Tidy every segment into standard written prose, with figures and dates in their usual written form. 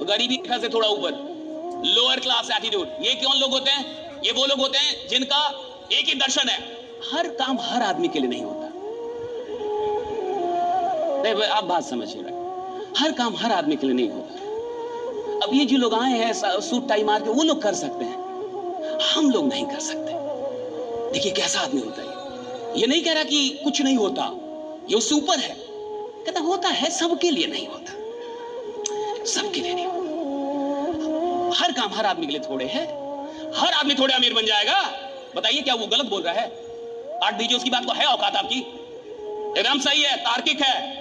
गरीबी रेखा से थोड़ा ऊपर, लोअर क्लास एटीट्यूड। ये कौन लोग होते हैं? ये वो लोग होते हैं जिनका एक ही दर्शन है, हर काम हर आदमी के लिए नहीं होता। नहीं, आप बात समझिए, हर काम हर आदमी के लिए नहीं होता। अब ये जो लोग आए हैं सूट टाई मार के, वो लोग कर सकते हैं, हम लोग नहीं कर सकते। देखिए कैसा आदमी होता है। ये नहीं कह रहा कि कुछ नहीं होता, ये उससे ऊपर है, कहता होता है, सबके लिए नहीं होता, सबके लिए नहीं होता। हर काम हर आदमी के लिए थोड़े है, हर आदमी थोड़े अमीर बन जाएगा। बताइए क्या वो गलत बोल रहा है? काट दीजिए उसकी बात को, है औकात आपकी? एकदम सही है, तार्किक है,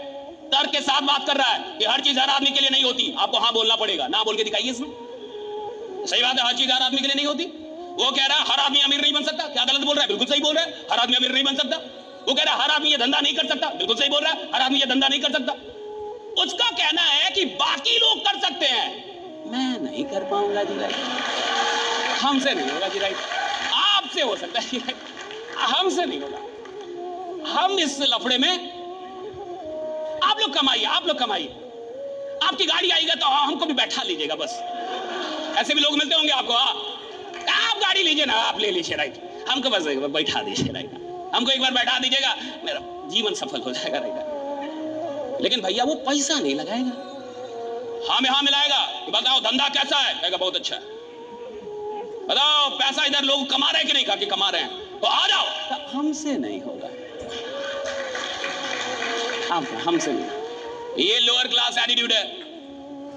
तर्क के साथ बात कर रहा है कि हर चीज हर आदमी के लिए नहीं होती। आपको हाँ बोलना पड़ेगा, ना बोल के दिखाइए इसमें। सही बात है, हर चीज हर आदमी के लिए नहीं होती। वो कह रहा है हर आदमी अमीर नहीं बन सकता, क्या गलत बोल रहा है? बिल्कुल सही बोल रहा है, हर आदमी अमीर नहीं बन सकता। वो कह रहा है हर आदमी ये धंधा नहीं कर सकता, बिल्कुल सही बोल रहा है, हर आदमी ये धंधा नहीं कर सकता। उसका कहना है कि बाकी लोग कर सकते हैं, मैं नहीं कर पाऊंगा जी राइट, हमसे नहीं होगा जी राइट, आपसे हो सकता है जी राइट, हमसे नहीं होगा। हम इस लफड़े में, आप लोग कमाइए, आप लोग कमाइए, आपकी गाड़ी आएगा तो हमको भी बैठा लीजिएगा बस। ऐसे भी लोग मिलते होंगे आपको, आप गाड़ी लीजिए ना, आप ले लीजिए राइट, हमको बस बैठा दीजिए राइट, हमको एक बार बैठा दीजिएगा, मेरा जीवन सफल हो जाएगा राइट। लेकिन भैया वो पैसा नहीं लगाएगा, हाँ में हाँ मिलाएगा कि बताओ धंधा कैसा है, कहेगा बहुत अच्छा है। बताओ पैसा इधर लोग कमा रहे हैं कि नहीं, कहा कि कमा रहे हैं, तो आ जाओ। तो हमसे नहीं होगा, हमसे नहीं। ये लोअर क्लास एटीट्यूड है।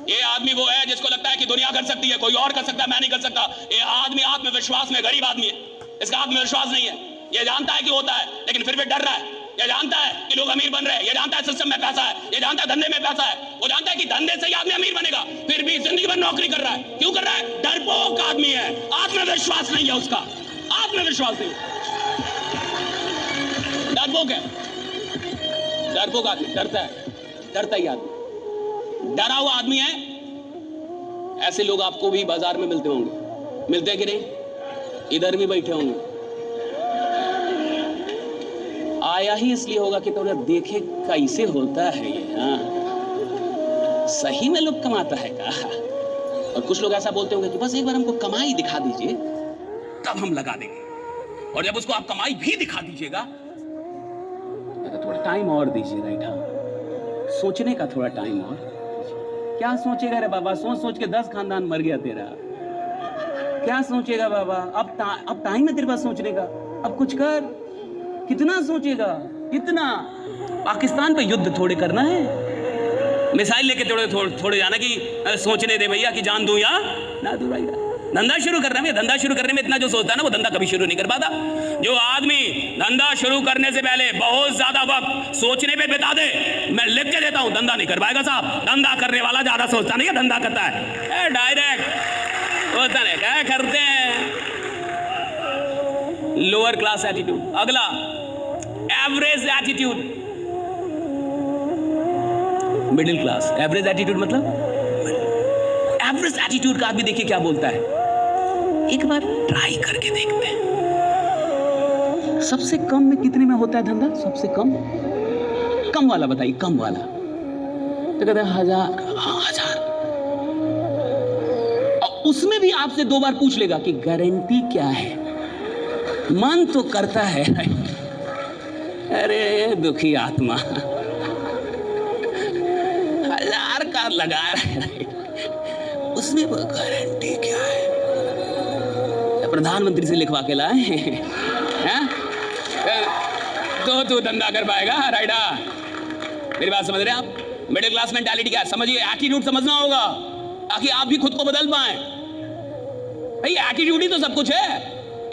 ये आदमी वो है जिसको लगता है कि दुनिया कर सकती है, कोई और कर सकता है, मैं नहीं कर सकता। ये आदमी आत्मविश्वास में गरीब आदमी है, इसका आत्मविश्वास नहीं है। ये जानता है कि होता है, लेकिन फिर भी डर रहा है। ये जानता है कि लोग अमीर बन रहे हैं, ये जानता है सिस्टम में पैसा है, ये जानता है धंधे में पैसा है, वो जानता है कि धंधे से ही आदमी अमीर बनेगा, फिर भी जिंदगी भर नौकरी कर रहा है। क्यों कर रहा है? डरपोक आदमी है, आत्मविश्वास नहीं है उसका, आत्मविश्वास नहीं, डरपोक है, डरपोक आदमी, डरता है, डरता ही आदमी, डरा हुआ आदमी है। ऐसे लोग आपको भी बाजार में मिलते होंगे, मिलते हैं कि नहीं? इधर भी बैठे होंगे। आया ही इसलिए होगा कि थोड़ा देखे कैसे होता है ये, हाँ सही में लोग कमाता है का। और कुछ लोग ऐसा बोलते होंगे कि बस एक बार हमको कमाई दिखा दीजिए तब हम लगा देंगे, और जब उसको आप कमाई भी दिखा दीजिएगा तो थोड़ा टाइम और दीजिए राइट, हाँ सोचने का थोड़ा टाइम और। क्या सोचेगा रे बाबा, सोच सोच के 10 खानदान मर गया तेरा, क्या सोचेगा बाबा? अब टाइम है तेरे पास सोचने का, अब कुछ कर। कितना सोचेगा, कितना? पाकिस्तान पे युद्ध थोड़े करना है, मिसाइल लेके थोड़े जाना कि सोचने दे भैया कि जान दूं या ना दूं भैया। धंधा शुरू करने में, धंधा शुरू करने में इतना जो सोचता है ना, वो धंधा कभी शुरू नहीं कर पाता। जो आदमी धंधा शुरू करने से पहले बहुत ज्यादा वक्त सोचने पे बिता दे, मैं लिख के देता हूं, धंधा नहीं कर पाएगा साहब। धंधा करने वाला ज्यादा सोचता नहीं है, धंधा करता है डायरेक्ट होता नहीं, क्या करते हैं? Lower class attitude. अगला average attitude, middle class. Average attitude मतलब, एवरेज एटीट्यूड का आदमी देखिए क्या बोलता है, एक बार ट्राई करके देखते हैं। सबसे कम में कितने में होता है धंधा? सबसे कम वाला बताइए, कम वाला तो कहते हैं 1000। और उसमें भी आपसे 2 बार पूछ लेगा कि गारंटी क्या है। मन तो करता है, अरे दुखी आत्मा 1000 का लगा रहे, उसमें वो गारंटी क्या है? प्रधानमंत्री से लिखवा के लाए हैं तो तू धंधा कर पाएगा राइडा। मेरी बात समझ रहे हैं आप? मिडिल क्लास मेंटालिटी क्या है समझिए, एटीट्यूड समझना होगा ताकि आप भी खुद को बदल पाए। भाई एटीट्यूड ही तो सब कुछ है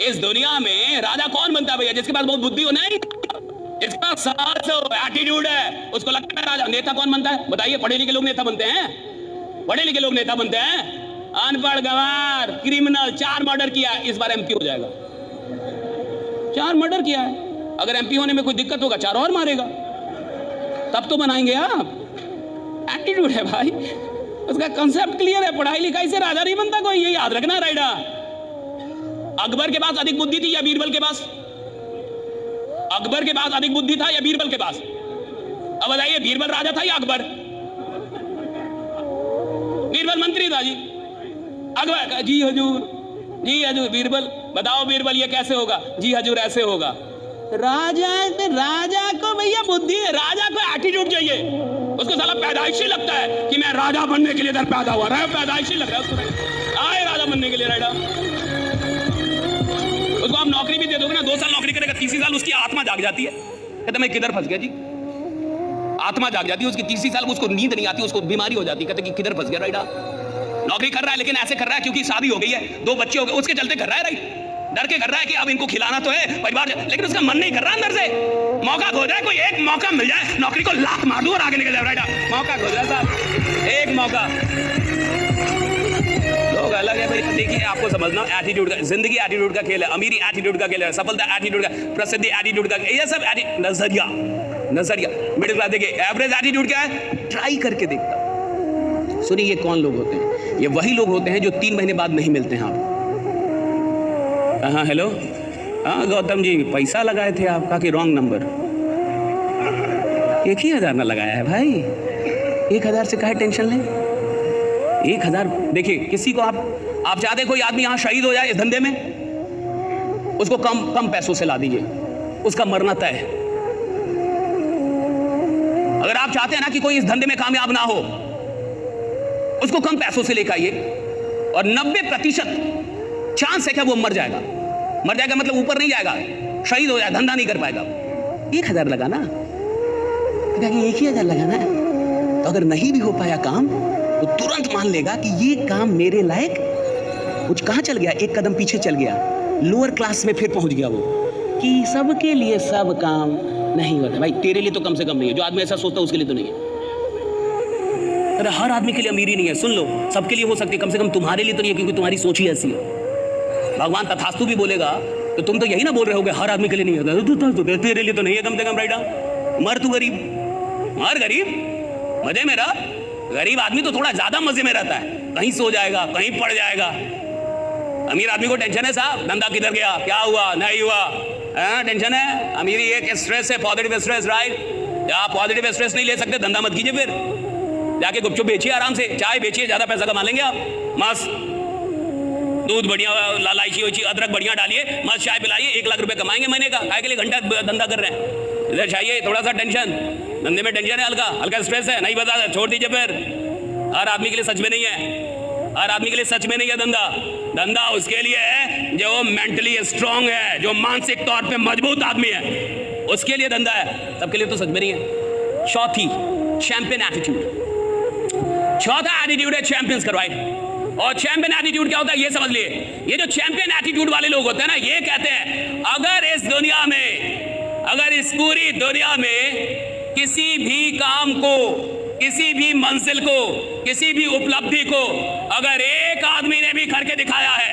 इस दुनिया में। राजा कौन बनता है भैया? जिसके पास बहुत बुद्धि हो, नहीं जिसके पास साहस हो, एटीट्यूड है, उसको लगता है राजा। नेता कौन बनता है बताइए? पढ़े लिखे लोग नेता बनते हैं, पढ़े लिखे लोग नेता बनते हैं। अनपढ़ गवार क्रिमिनल 4 मर्डर किया, इस बार एमपी हो जाएगा। 4 मर्डर किया है, अगर एमपी होने में कोई दिक्कत होगा 4 और मारेगा, तब तो बनाएंगे आप। एटीट्यूड है भाई, उसका कंसेप्ट क्लियर है। पढ़ाई लिखाई से राजा नहीं बनता कोई, ये याद रखना राइडा। अकबर के पास अधिक बुद्धि थी या बीरबल के पास? अकबर के पास अधिक बुद्धि था या बीरबल के पास? अब बताइए, बीरबल राजा था या अकबर? बीरबल बीरबल मंत्री था जी। अकबर, जी हजूर, जी हजूर। बीरबल, बताओ बीरबल ये कैसे होगा? जी हजूर ऐसे होगा। राजा को भैया बुद्धि है, राजा को एटीट्यूड चाहिए। उसको साला पैदाइशी लगता है कि मैं राजा बनने के लिए इधर पैदा हुआ। पैदाइशी लग रहा है उसको, आए राजा बनने के लिए। राइडा उसको आप नौकरी भी दे दोगे ना, 2 साल नौकरी करेगा, 3 साल उसकी आत्मा जाग जाती है, कहते मैं किधर फंस गया जी। आत्मा जाग जाती है उसकी, 3 साल उसको नींद नहीं आती, उसको बीमारी हो जाती है, कहते कि किधर फंस गया। राइडा नौकरी कर रहा है लेकिन ऐसे कर रहा है क्योंकि शादी हो गई है, 2 बच्चे हो गए, उसके चलते कर रहा है। राइट, डर के कर रहा है कि अब इनको खिलाना तो है परिवार, लेकिन उसका मन नहीं कर रहा अंदर से। मौका खो जाए, कोई एक मौका मिल जाए, नौकरी को लात मार दूं और आगे निकल जाए। राइट, मौका खो जाए साहब, एक मौका। लोग अलग है भाई। देखिए आपको समझना, एटीट्यूड का, जिंदगी एटीट्यूड का खेल है, अमीरी एटीट्यूड का खेल है, सफलता एटीट्यूड का, प्रसिद्धि एटीट्यूड का, ये सब नजरिया। मिडिल क्लास देखिए, एवरेज एटीट्यूड क्या है? ट्राई करके देखता। सुनिए ये कौन लोग होते हैं? ये वही लोग होते हैं जो 3 महीने बाद नहीं मिलते हैं आपको। हाँ हेलो, हाँ गौतम जी, पैसा लगाए थे आपका कि रॉन्ग नंबर? 1,000 ना लगाया है भाई, 1,000 से काहे टेंशन लें? 1,000। देखिए किसी को आप चाहते कोई आदमी यहाँ शहीद हो जाए इस धंधे में, उसको कम पैसों से ला दीजिए, उसका मरना तय है। अगर आप चाहते हैं ना कि कोई इस धंधे में कामयाब ना हो, उसको कम पैसों से लेकर आइए और 90% चांस है कि वो मर जाएगा। मर जाएगा मतलब ऊपर नहीं जाएगा, शहीद हो जाएगा, धंधा नहीं कर पाएगा। 1,000 लगाना, तो 1,000 लगाना है, तो अगर नहीं भी हो पाया काम तो तुरंत मान लेगा कि ये काम मेरे लायक, कुछ कहां चल गया, एक कदम पीछे चल गया, लोअर क्लास में फिर पहुंच गया वो, कि सबके लिए सब काम नहीं होता। भाई तेरे लिए तो कम से कम नहीं है, जो आदमी ऐसा सोचता है उसके लिए तो नहीं है। अरे हर आदमी के लिए अमीरी नहीं है, सुन लो, सबके लिए हो सकती है, कम से कम तुम्हारे लिए तो नहीं है, क्योंकि तुम्हारी सोच ही ऐसी है। भगवान तथास्तु भी बोलेगा तो तुम तो यही ना बोल रहे होगे हर आदमी के लिए नहीं होता, तेरे लिए तो नहीं है कम से कम। राइडा मर तू गरीब, मर गरीब, मजे में रह। गरीब आदमी तो थोड़ा ज्यादा मजे में रहता है, कहीं सो जाएगा, कहीं पड़ जाएगा। अमीर आदमी को टेंशन है साहब, धंधा किधर गया, क्या हुआ, नहीं हुआ, टेंशन है। अमीरी एक स्ट्रेस है, पॉजिटिव स्ट्रेस। राइट, आप पॉजिटिव स्ट्रेस नहीं ले सकते, धंधा मत कीजिए, फिर जाके गुपचुप बेचिए, आराम से चाय बेचिए, ज्यादा पैसा कमा लेंगे आप। मस्त दूध बढ़िया, इलायची अदरक बढ़िया डालिए, मस्त चाय पिलाइए, 1 लाख रुपए कमाएंगे महीने का। काय के लिए घंटा धंधा कर रहे हैं? इधर चाहिए थोड़ा सा टेंशन, धंधे में टेंशन है, हल्का स्ट्रेस है, नहीं बता, छोड़ दीजिए फिर। हर आदमी के लिए सच में नहीं है, हर आदमी के लिए सच में नहीं है धंधा उसके लिए है जो मेंटली स्ट्रांग है, जो मानसिक तौर पे मजबूत आदमी है, उसके लिए धंधा है, सबके लिए तो सच में नहीं है। चौथी, चैंपियन एटीट्यूड। चौथा एटीट्यूड है चैंपियंस का। राइट, और चैंपियन एटीट्यूड क्या होता है ये समझ लिए। ये जो चैंपियन एटीट्यूड वाले लोग होते हैं ना, ये कहते हैं अगर इस दुनिया में, अगर इस पूरी दुनिया में किसी भी काम को, किसी भी मंजिल को, किसी भी उपलब्धि को अगर एक आदमी ने भी करके दिखाया है,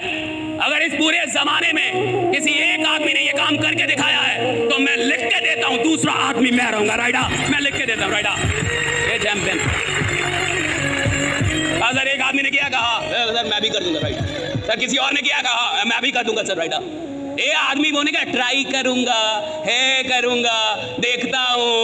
अगर इस पूरे जमाने में किसी एक आदमी ने ये काम करके दिखाया है, तो मैं लिख के देता हूं दूसरा आदमी मैं रहूंगा। राइडा, मैं लिख के देता हूं। राइडा, ये चैंपियन। सर एक आदमी ने किया, कहा सर मैं भी कर दूंगा। राइट, सर किसी और ने किया, कहा मैं भी कर दूंगा सर। राइट, ये आदमी बोले क्या, ट्राई करूंगा, है करूंगा, देखता हूं,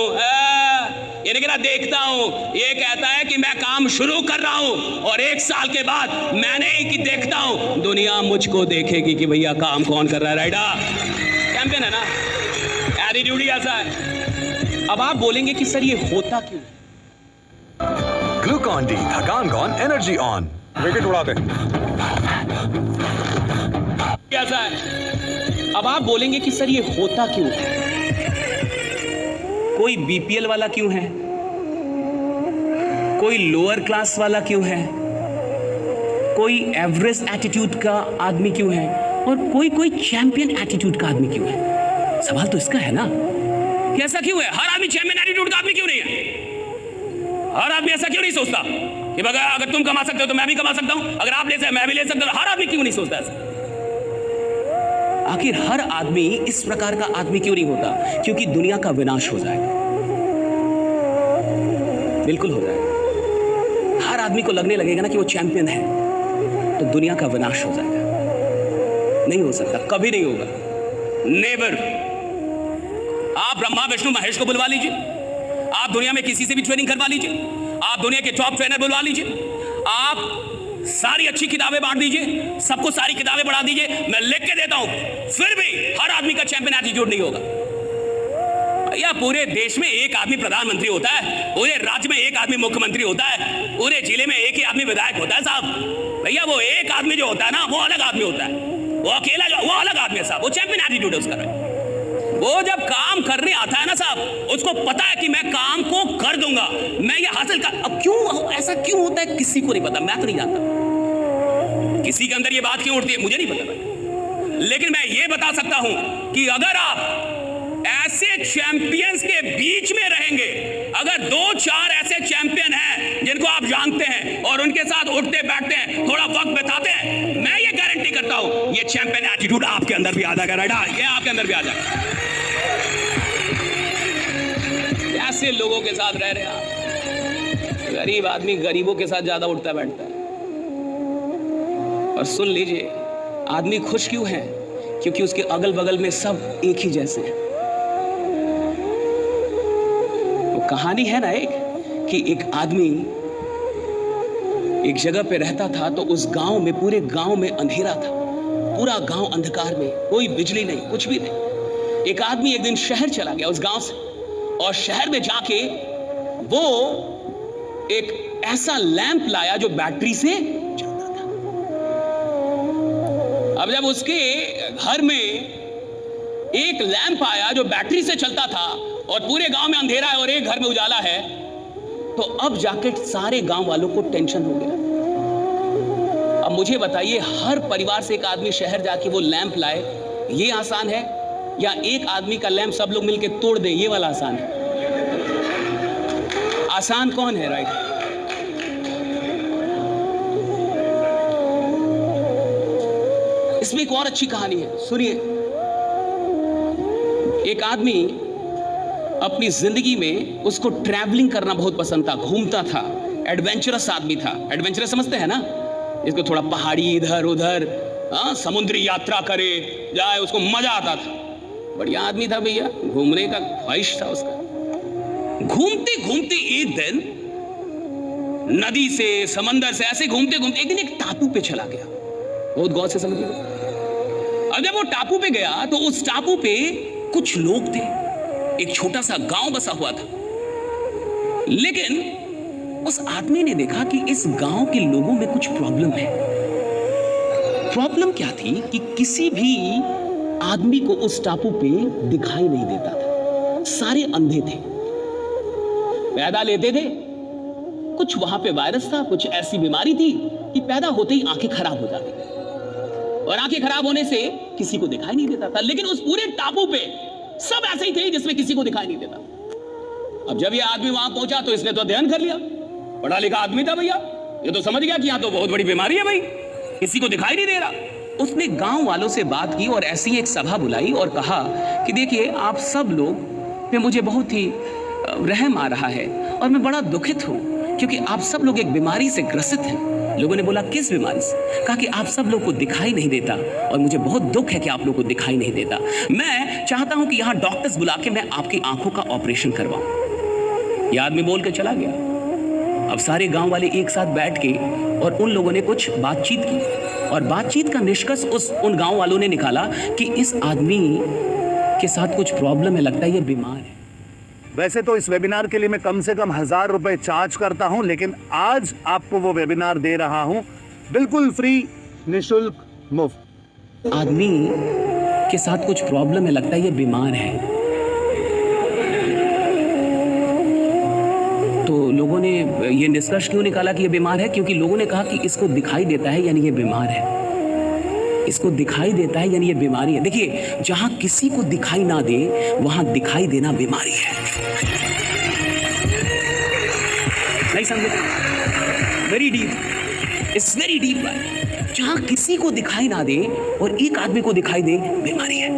ये नहीं कहना देखता हूं, ये कहता है कि मैं काम शुरू कर रहा हूं और 1 साल के बाद मैंने ही कि देखता हूं, दुनिया मुझको देखेगी कि भैया काम कौन कर रहा है। राइडा चैंपियन है ना, एटीट्यूड ही ऐसा है। अब आप बोलेंगे कि सर ये होता क्यों? ग्लूकॉन डी, थकान गॉन, एनर्जी ऑन। विकेट उड़ाते कैसा है? अब आप बोलेंगे कि सर ये होता क्यों? कोई बीपीएल वाला क्यों है, कोई लोअर क्लास वाला क्यों है, कोई एवरेज एटीट्यूड का आदमी क्यों है, और कोई चैंपियन एटीट्यूड का आदमी क्यों है? सवाल तो इसका है ना, कि ऐसा क्यों है? हर आदमी चैंपियन एटीट्यूड का आदमी क्यों नहीं है? हर आदमी ऐसा क्यों नहीं सोचता कि अगर तुम कमा सकते हो तो मैं भी कमा सकता हूं, अगर आप ले सकते मैं भी ले सकता हूं? हर आदमी क्यों नहीं सोचता ऐसा? आखिर हर आदमी इस प्रकार का आदमी क्यों नहीं होता? क्योंकि दुनिया का विनाश हो जाएगा, बिल्कुल हो जाएगा। हर आदमी को लगने लगेगा ना कि वो चैंपियन है, तो दुनिया का विनाश हो जाएगा। नहीं हो सकता, कभी नहीं होगा, नेवर। आप ब्रह्मा विष्णु महेश को बुलवा लीजिए, आप दुनिया में किसी से भी ट्रेनिंग करवा लीजिए, आप दुनिया के टॉप ट्रेनर बुलवा लीजिए, आप सारी अच्छी किताबें बांट दीजिए, सबको सारी किताबें पढ़ा दीजिए, मैं लिख के देता हूं, फिर भी हर आदमी का चैंपियन एटीट्यूड नहीं होगा। भैया पूरे देश में एक आदमी प्रधानमंत्री होता है, पूरे राज्य में एक आदमी मुख्यमंत्री होता है, पूरे जिले में एक ही आदमी विधायक होता है साहब। भैया वो एक आदमी जो होता है ना, वो अलग आदमी होता है, वो अकेला जो वो अलग आदमी है साहब, वो चैंपियन एटीट्यूड है उसका। वो जब काम करने आता है ना साहब, उसको पता है कि मैं काम को कर दूंगा, मैं ये हासिल कर। अब क्यों ऐसा क्यों होता है किसी को नहीं पता, मैं तो नहीं जानता किसी के अंदर ये बात क्यों उठती है, मुझे नहीं पता। लेकिन मैं ये बता सकता हूं कि अगर आप ऐसे चैंपियंस के बीच में रहेंगे, अगर 2-4 ऐसे चैंपियन हैं जिनको आप जानते हैं और उनके साथ उठते बैठते हैं, थोड़ा वक्त बिताते हैं, मैं ये गारंटी करता हूं ये चैंपियन एटीट्यूड आपके अंदर भी आ जाएगा। राइट, ये आपके अंदर भी आ जाएगा। ऐसे लोगों के साथ रह रहे हैं आप, गरीब आदमी गरीबों के साथ ज्यादा उठता बैठता है। और सुन लीजिए, आदमी खुश क्यों है? क्योंकि उसके अगल बगल में सब एक ही जैसे हैं। वो कहानी है ना एक, कि एक आदमी एक जगह पे रहता था, तो उस गांव में, पूरे गांव में अंधेरा था, पूरा गांव अंधकार में, कोई बिजली नहीं, कुछ भी नहीं। एक आदमी एक दिन शहर चला गया उस गांव से, और शहर में जाके वो एक ऐसा लैंप लाया जो बैटरी से चलता था। अब जब उसके घर में एक लैंप आया जो बैटरी से चलता था और पूरे गांव में अंधेरा है और एक घर में उजाला है, तो अब जाके सारे गांव वालों को टेंशन हो गया। अब मुझे बताइए, हर परिवार से एक आदमी शहर जाके वो लैंप लाए, ये आसान है, या एक आदमी का लैंप सब लोग मिलके तोड़ दे, ये वाला आसान है? आसान कौन है? राइट। इसमें एक और अच्छी कहानी है, सुनिए। एक आदमी अपनी जिंदगी में, उसको ट्रैवलिंग करना बहुत पसंद था, घूमता था, एडवेंचरस आदमी था। एडवेंचरस समझते हैं ना, इसको थोड़ा पहाड़ी इधर उधर, समुद्री यात्रा करे जाए, उसको मजा आता था। बढ़िया आदमी था भैया, घूमने का ख्वाहिश था उसका। घूमते घूमते एक दिन नदी से, समंदर से, ऐसे घूमते घूमते एक दिन एक टापू पे चला गया। बहुत गौर से समझिए। अब जब वो टापू पे गया तो उस टापू पे कुछ लोग थे, एक छोटा सा गांव बसा हुआ था। लेकिन उस आदमी ने देखा कि इस गांव के लोगों में कुछ प्रॉब्लम है। प्रॉब्लम क्या थी कि किसी भी आदमी को उस टापू पे दिखाई नहीं देता था, सारे अंधे थे, पैदा लेते थे। कुछ वहां पे वायरस था, कुछ ऐसी बीमारी थी कि पैदा होते ही आंखें खराब हो जाती, और आंखें खराब होने से किसी को दिखाई नहीं देता था। लेकिन उस पूरे टापू पे सब ऐसे ही थे जिसमें किसी को दिखाई नहीं देता। अब जब ये आदमी वहां पहुंचा तो इसने तो अध्ययन कर लिया, पढ़ा लिखा आदमी था भैया, ये तो समझ गया कि यहां तो बहुत बड़ी बीमारी है भाई, किसी को दिखाई नहीं दे रहा। उसने गांव वालों से बात की और ऐसी ही एक सभा बुलाई और कहा कि देखिए, आप सब लोग पे मुझे बहुत ही रहम आ रहा है और मैं बड़ा दुखित हूं, क्योंकि आप सब लोग एक बीमारी से ग्रसित हैं। लोगों ने बोला, किस बीमारी से? कहा कि आप सब लोग को दिखाई नहीं देता और मुझे बहुत दुख है कि आप लोग को दिखाई नहीं देता। मैं चाहता हूं कि यहाँ डॉक्टर्स बुला के मैं आपकी आंखों का ऑपरेशन करवाऊं। यह आदमी बोल के चला गया। अब सारे गांव वाले एक साथ बैठ के और उन लोगों ने कुछ बातचीत की, और बातचीत का निष्कर्ष उन गांव वालों ने निकाला कि इस आदमी के साथ कुछ प्रॉब्लम है, लगता है ये बीमार है। वैसे तो इस वेबिनार के लिए मैं कम से कम 1000 रुपए चार्ज करता हूं, लेकिन आज आपको वो वेबिनार दे रहा हूं बिल्कुल फ्री, निशुल्क, मुफ्त। आदमी के साथ कुछ प्रॉब्लम है, लगता है ये बीमार है। तो लोगों ने ये निष्कर्ष क्यों निकाला कि ये बीमार है? क्योंकि लोगों ने कहा कि इसको दिखाई देता है यानी ये बीमार है, इसको दिखाई देता है यानी ये बीमारी है। देखिए, जहां किसी को दिखाई ना दे वहां दिखाई देना बीमारी है। नहीं समझे? Very deep, it's very deep बात। जहां किसी को दिखाई ना दे और एक आदमी को दिखाई दे, बीमारी है।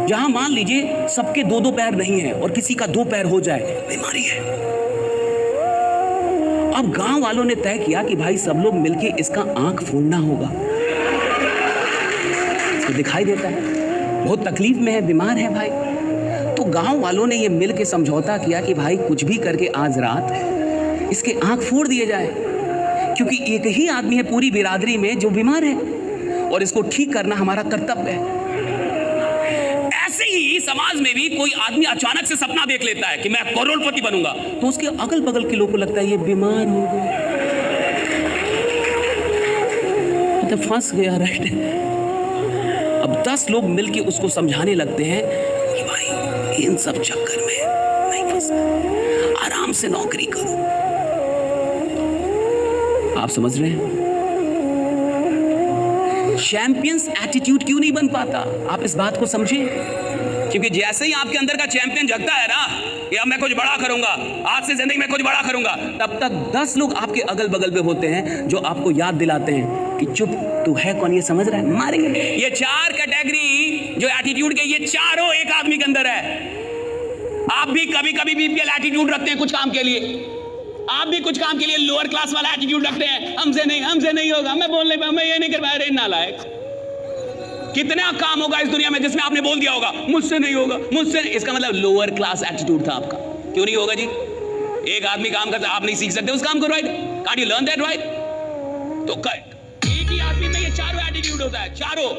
जहां मान लीजिए सबके 2-2 पैर नहीं है और किसी का 2 पैर हो जाए, बीमारी है। अब गांव वालों ने तय किया कि भाई सब लोग मिलके इसका आंख फोड़ना होगा। इसको दिखाई देता है, बहुत तकलीफ में है, बीमार है भाई। तो गांव वालों ने ये मिल के समझौता किया कि भाई कुछ भी करके आज रात इसके आंख फोड़ दिए जाए, क्योंकि एक ही आदमी है पूरी बिरादरी में जो बीमार है और इसको ठीक करना हमारा कर्तव्य है। ऐसे ही समाज में भी कोई आदमी अचानक से सपना देख लेता है कि मैं करोड़पति बनूंगा, तो उसके अगल बगल के लोगों को लगता है ये बीमार हो गया, तो फंस गया, राइट। अब 10 लोग मिलके उसको समझाने लगते हैं कि भाई इन सब चक्कर में नहीं फंसना, आराम से नौकरी करो। आप समझ रहे हैं? चैंपियंस एटीट्यूड क्यों नहीं बन पाता? आप इस बात को समझें, क्योंकि जैसे ही आपके अंदर का चैंपियन जगता है ना, कि अब मैं कुछ बड़ा करूंगा, आज से जिंदगी में कुछ बड़ा करूंगा, तब तक 10 लोग आपके अगल बगल पे होते हैं जो आपको याद दिलाते हैं कि चुप, तू है कौन, ये समझ रहा है, मारेंगे। ये 4 कैटेगरी जो एटीट्यूड के, ये चारों एक आदमी के अंदर है। आप भी कभी कभी बीपीएल एटीट्यूड रखते हैं कुछ काम के लिए, आप भी कुछ काम के लिए लोअर क्लास वाला एटीट्यूड रखते हैं, हमसे नहीं होगा, मैं बोल नहीं पाऊंगा, मैं ये नहीं कर पाया, अरे नालायक। कितना काम होगा इस दुनिया में जिसमें आपने बोल दिया होगा मुझसे नहीं होगा, मुझसे नहीं। इसका मतलब लोअर क्लास एटीट्यूड था आपका। क्यों नहीं होगा जी? एक आदमी काम करता, आप नहीं सीख सकते उस काम को, right? Can't you learn that, right? तो एक ही आदमी में ये चारों एटीट्यूड होता है, चारों।